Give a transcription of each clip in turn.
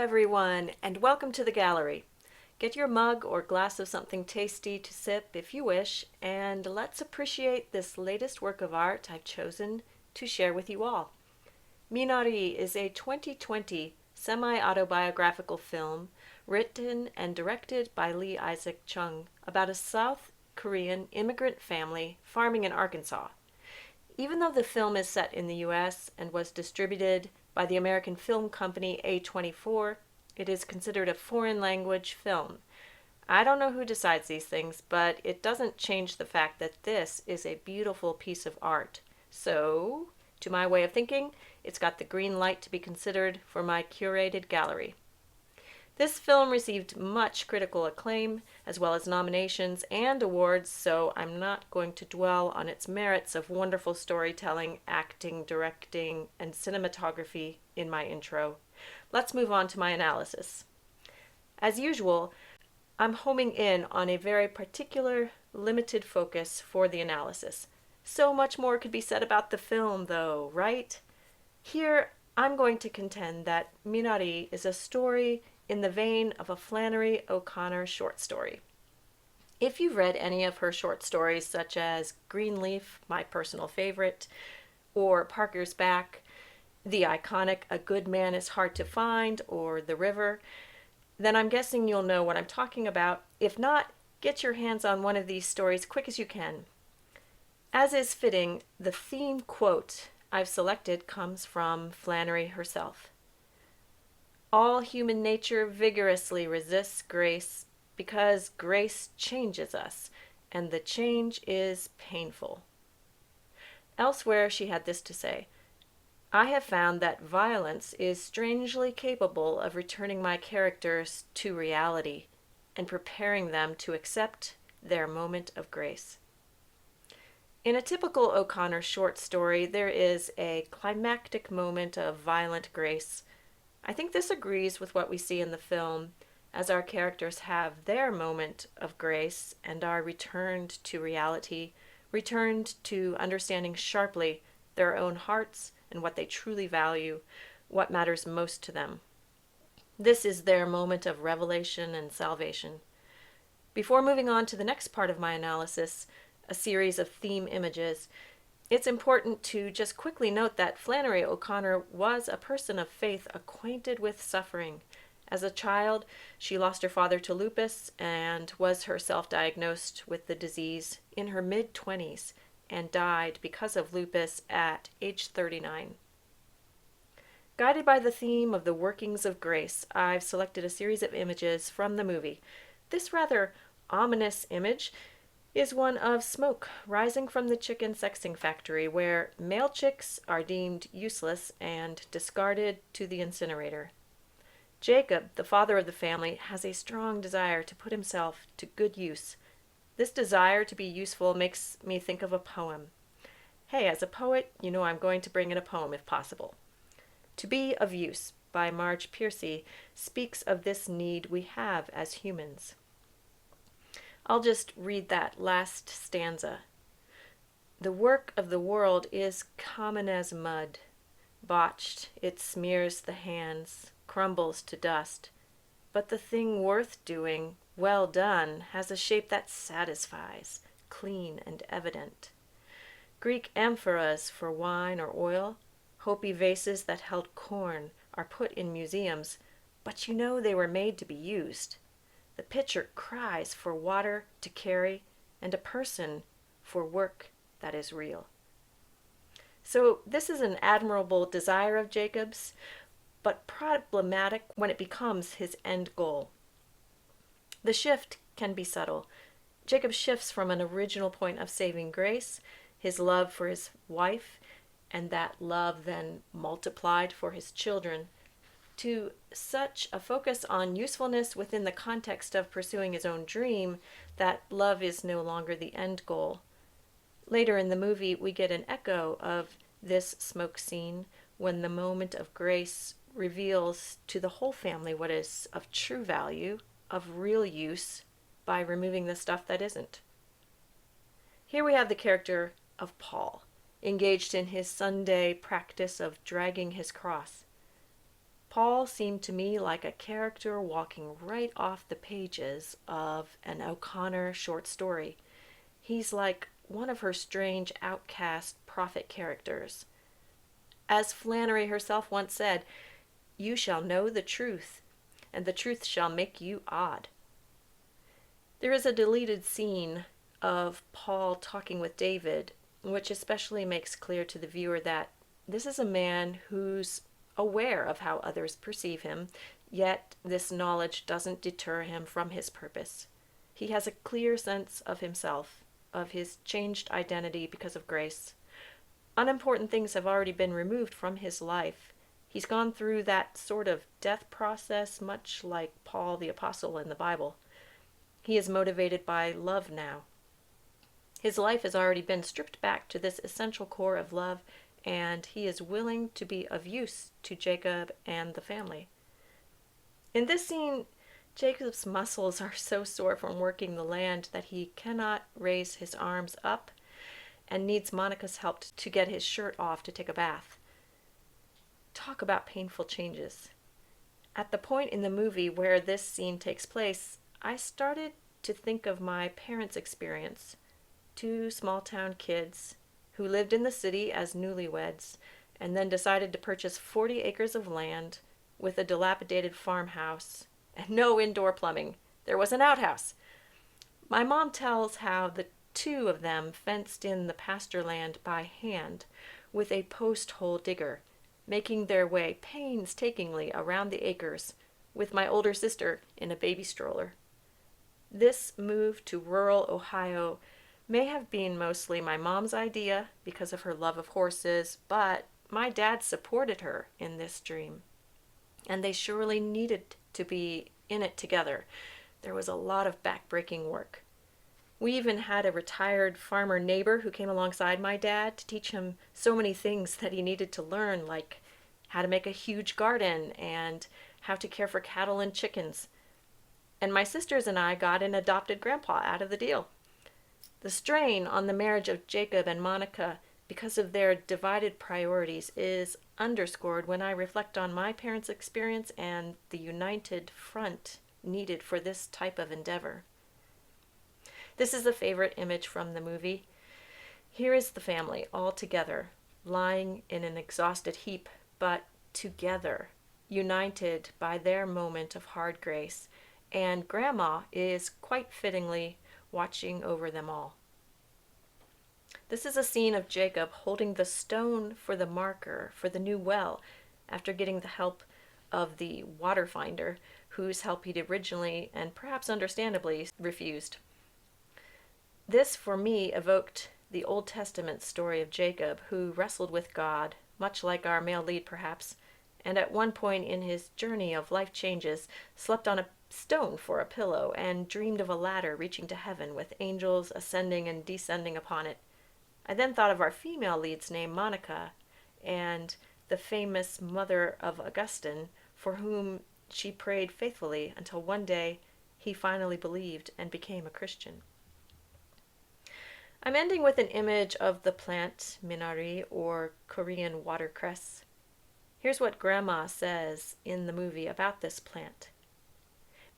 everyone, and welcome to the gallery. Get your mug or glass of something tasty to sip if you wish, and let's appreciate this latest work of art I've chosen to share with you all. Minari is a 2020 semi-autobiographical film written and directed by Lee Isaac Chung about a South Korean immigrant family farming in Arkansas. Even though the film is set in the US and was distributed by the American film company A24, it is considered a foreign language film. I don't know who decides these things, but it doesn't change the fact that this is a beautiful piece of art. So, to my way of thinking, it's got the green light to be considered for my curated gallery. This film received much critical acclaim, as well as nominations and awards, so I'm not going to dwell on its merits of wonderful storytelling, acting, directing, and cinematography in my intro. Let's move on to my analysis. As usual, I'm homing in on a very particular, limited focus for the analysis. So much more could be said about the film, though, right? Here, I'm going to contend that Minari is a story in the vein of a Flannery O'Connor short story. If you've read any of her short stories, such as Greenleaf, my personal favorite, or Parker's Back, the iconic A Good Man is Hard to Find, or The River, then I'm guessing you'll know what I'm talking about. If not, get your hands on one of these stories quick as you can. As is fitting, the theme quote I've selected comes from Flannery herself. All human nature vigorously resists grace because grace changes us, and the change is painful. Elsewhere, she had this to say, I have found that violence is strangely capable of returning my characters to reality and preparing them to accept their moment of grace. In a typical O'Connor short story, there is a climactic moment of violent grace. I think this agrees with what we see in the film, as our characters have their moment of grace and are returned to reality, returned to understanding sharply their own hearts and what they truly value, what matters most to them. This is their moment of revelation and salvation. Before moving on to the next part of my analysis, a series of theme images, it's important to just quickly note that Flannery O'Connor was a person of faith acquainted with suffering. As a child, she lost her father to lupus and was herself diagnosed with the disease in her mid-20s and died because of lupus at age 39. Guided by the theme of the workings of grace, I've selected a series of images from the movie. This rather ominous image is one of smoke rising from the chicken sexing factory where male chicks are deemed useless and discarded to the incinerator. Jacob, the father of the family, has a strong desire to put himself to good use. This desire to be useful makes me think of a poem. Hey, as a poet, you know I'm going to bring in a poem if possible. To Be of Use by Marge Piercy speaks of this need we have as humans. I'll just read that last stanza. The work of the world is common as mud. Botched, it smears the hands, crumbles to dust. But the thing worth doing, well done, has a shape that satisfies, clean and evident. Greek amphoras for wine or oil, Hopi vases that held corn are put in museums, but you know they were made to be used. The pitcher cries for water to carry and a person for work that is real. So this is an admirable desire of Jacob's, but problematic when it becomes his end goal. The shift can be subtle. Jacob shifts from an original point of saving grace, his love for his wife, and that love then multiplied for his children, to such a focus on usefulness within the context of pursuing his own dream that love is no longer the end goal. Later in the movie, we get an echo of this smoke scene when the moment of grace reveals to the whole family what is of true value, of real use, by removing the stuff that isn't. Here we have the character of Paul, engaged in his Sunday practice of dragging his cross. Paul seemed to me like a character walking right off the pages of an O'Connor short story. He's like one of her strange outcast prophet characters. As Flannery herself once said, "You shall know the truth, and the truth shall make you odd." There is a deleted scene of Paul talking with David, which especially makes clear to the viewer that this is a man who's aware of how others perceive him, yet this knowledge doesn't deter him from his purpose. He has a clear sense of himself, of his changed identity because of grace. Unimportant things have already been removed from his life. He's gone through that sort of death process, much like Paul the Apostle in the Bible. He is motivated by love now. His life has already been stripped back to this essential core of love, and he is willing to be of use to Jacob and the family. In this scene, Jacob's muscles are so sore from working the land that he cannot raise his arms up and needs Monica's help to get his shirt off to take a bath. Talk about painful changes. At the point in the movie where this scene takes place, I started to think of my parents' experience. Two small-town kids who lived in the city as newlyweds and then decided to purchase 40 acres of land with a dilapidated farmhouse and no indoor plumbing. There was an outhouse. My mom tells how the two of them fenced in the pasture land by hand with a post-hole digger, making their way painstakingly around the acres with my older sister in a baby stroller. This move to rural Ohio may have been mostly my mom's idea because of her love of horses, but my dad supported her in this dream. And they surely needed to be in it together. There was a lot of backbreaking work. We even had a retired farmer neighbor who came alongside my dad to teach him so many things that he needed to learn, like how to make a huge garden and how to care for cattle and chickens. And my sisters and I got an adopted grandpa out of the deal. The strain on the marriage of Jacob and Monica because of their divided priorities is underscored when I reflect on my parents' experience and the united front needed for this type of endeavor. This is a favorite image from the movie. Here is the family all together, lying in an exhausted heap, but together, united by their moment of hard grace, and Grandma is quite fittingly watching over them all. This is a scene of Jacob holding the stone for the marker for the new well after getting the help of the water finder, whose help he'd originally, and perhaps understandably, refused. This, for me, evoked the Old Testament story of Jacob, who wrestled with God, much like our male lead perhaps, and at one point in his journey of life changes, slept on a stone for a pillow and dreamed of a ladder reaching to heaven with angels ascending and descending upon it. I then thought of our female lead's name, Monica, and the famous mother of Augustine, for whom she prayed faithfully until one day he finally believed and became a Christian. I'm ending with an image of the plant Minari, or Korean watercress. Here's what Grandma says in the movie about this plant.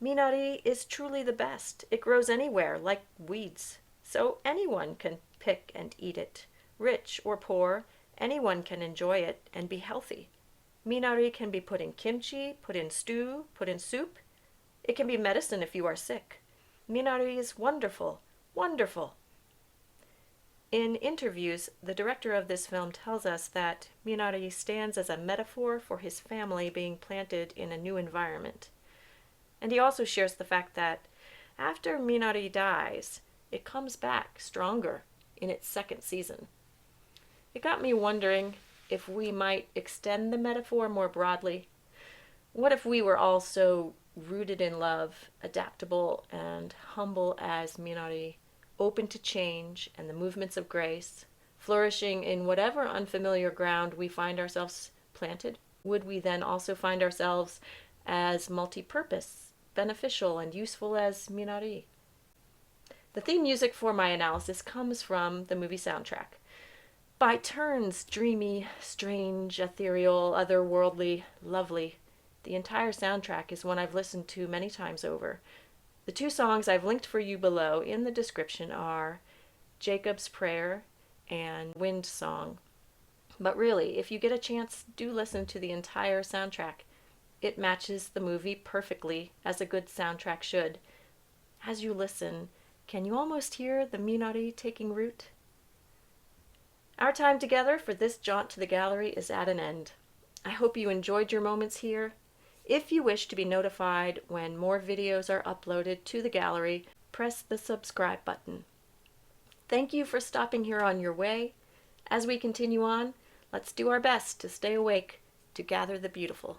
Minari is truly the best. It grows anywhere, like weeds, so anyone can pick and eat it. Rich or poor, anyone can enjoy it and be healthy. Minari can be put in kimchi, put in stew, put in soup. It can be medicine if you are sick. Minari is wonderful, wonderful. In interviews, the director of this film tells us that Minari stands as a metaphor for his family being planted in a new environment. And he also shares the fact that after Minari dies, it comes back stronger in its second season. It got me wondering if we might extend the metaphor more broadly. What if we were all so rooted in love, adaptable and humble as Minari, open to change and the movements of grace, flourishing in whatever unfamiliar ground we find ourselves planted? Would we then also find ourselves as multi-purpose, beneficial, and useful as Minari? The theme music for my analysis comes from the movie soundtrack. By turns dreamy, strange, ethereal, otherworldly, lovely, The entire soundtrack is one I've listened to many times over. The two songs I've linked for you below in the description are Jacob's Prayer and Wind Song. But really, if you get a chance, do listen to the entire soundtrack. It matches the movie perfectly, as a good soundtrack should. As you listen, can you almost hear the Minari taking root? Our time together for this jaunt to the gallery is at an end. I hope you enjoyed your moments here. If you wish to be notified when more videos are uploaded to the gallery, press the subscribe button. Thank you for stopping here on your way. As we continue on, let's do our best to stay awake, to gather the beautiful.